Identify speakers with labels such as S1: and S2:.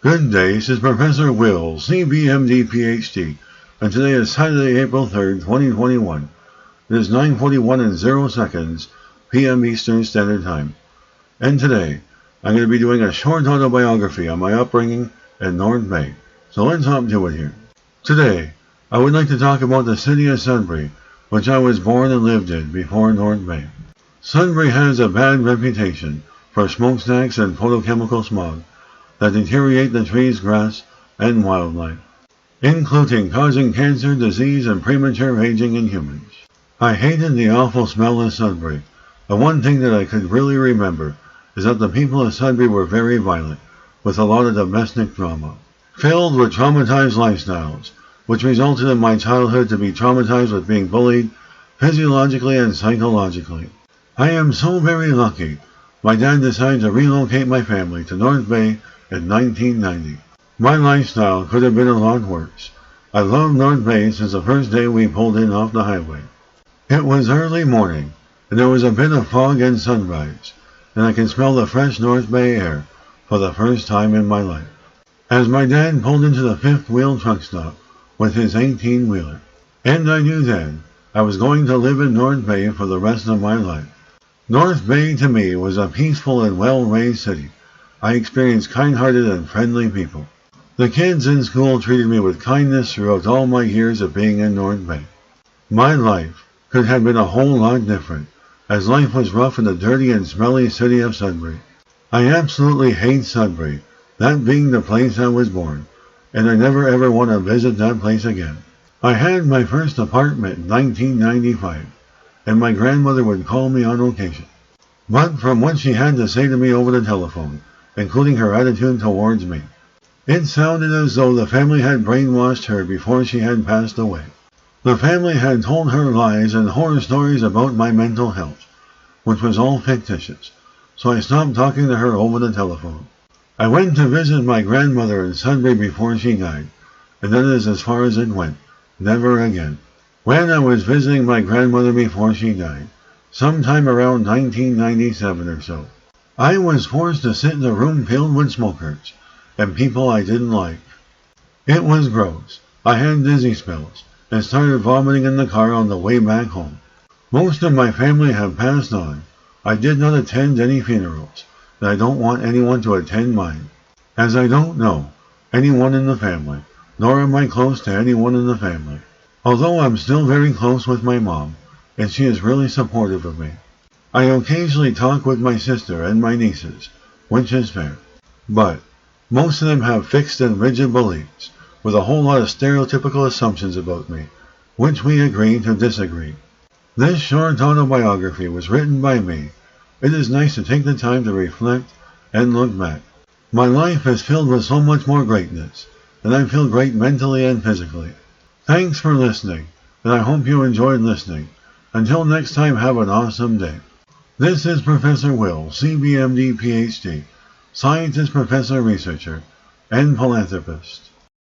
S1: Good day, this is Professor Will, CBMD PhD, and today is Saturday, April 3rd, 2021. It is 9:41 p.m. Eastern Standard Time. And today, I'm going to be doing a short autobiography on my upbringing in North Bay. So let's hop to it here. Today, I would like to talk about the city of Sudbury, which I was born and lived in before North Bay. Sudbury has a bad reputation for smokestacks and photochemical smog that deteriorate the trees, grass, and wildlife, including causing cancer, disease, and premature aging in humans. I hated the awful smell of Sudbury. The one thing that I could really remember is that the people of Sudbury were very violent, with a lot of domestic drama, filled with traumatized lifestyles, which resulted in my childhood to be traumatized with being bullied physiologically and psychologically. I am so very lucky. My dad decided to relocate my family to North Bay in 1990. My lifestyle could have been a lot worse. I loved North Bay since the first day we pulled in off the highway. It was early morning, and there was a bit of fog and sunrise, and I could smell the fresh North Bay air for the first time in my life, as my dad pulled into the fifth-wheel truck stop with his 18-wheeler. And I knew then I was going to live in North Bay for the rest of my life. North Bay to me was a peaceful and well-raised city. I experienced kind-hearted and friendly people. The kids in school treated me with kindness throughout all my years of being in North Bay. My life could have been a whole lot different, as life was rough in the dirty and smelly city of Sudbury. I absolutely hate Sudbury, that being the place I was born, and I never ever want to visit that place again. I had my first apartment in 1995, and my grandmother would call me on occasion. But from what she had to say to me over the telephone, including her attitude towards me, it sounded as though the family had brainwashed her before she had passed away. The family had told her lies and horror stories about my mental health, which was all fictitious, so I stopped talking to her over the telephone. I went to visit my grandmother in Sudbury before she died, and that is as far as it went. Never again. When I was visiting my grandmother before she died, sometime around 1997 or so, I was forced to sit in a room filled with smokers and people I didn't like. It was gross. I had dizzy spells and started vomiting in the car on the way back home. Most of my family have passed on. I did not attend any funerals, and I don't want anyone to attend mine, as I don't know anyone in the family, nor am I close to anyone in the family. Although I'm still very close with my mom, and she is really supportive of me. I occasionally talk with my sister and my nieces, which is fair. But most of them have fixed and rigid beliefs, with a whole lot of stereotypical assumptions about me, which we agree to disagree. This short autobiography was written by me. It is nice to take the time to reflect and look back. My life is filled with so much more greatness, and I feel great mentally and physically. Thanks for listening, and I hope you enjoyed listening. Until next time, have an awesome day. This is Professor Will, CBMD PhD, scientist, professor, researcher, and philanthropist.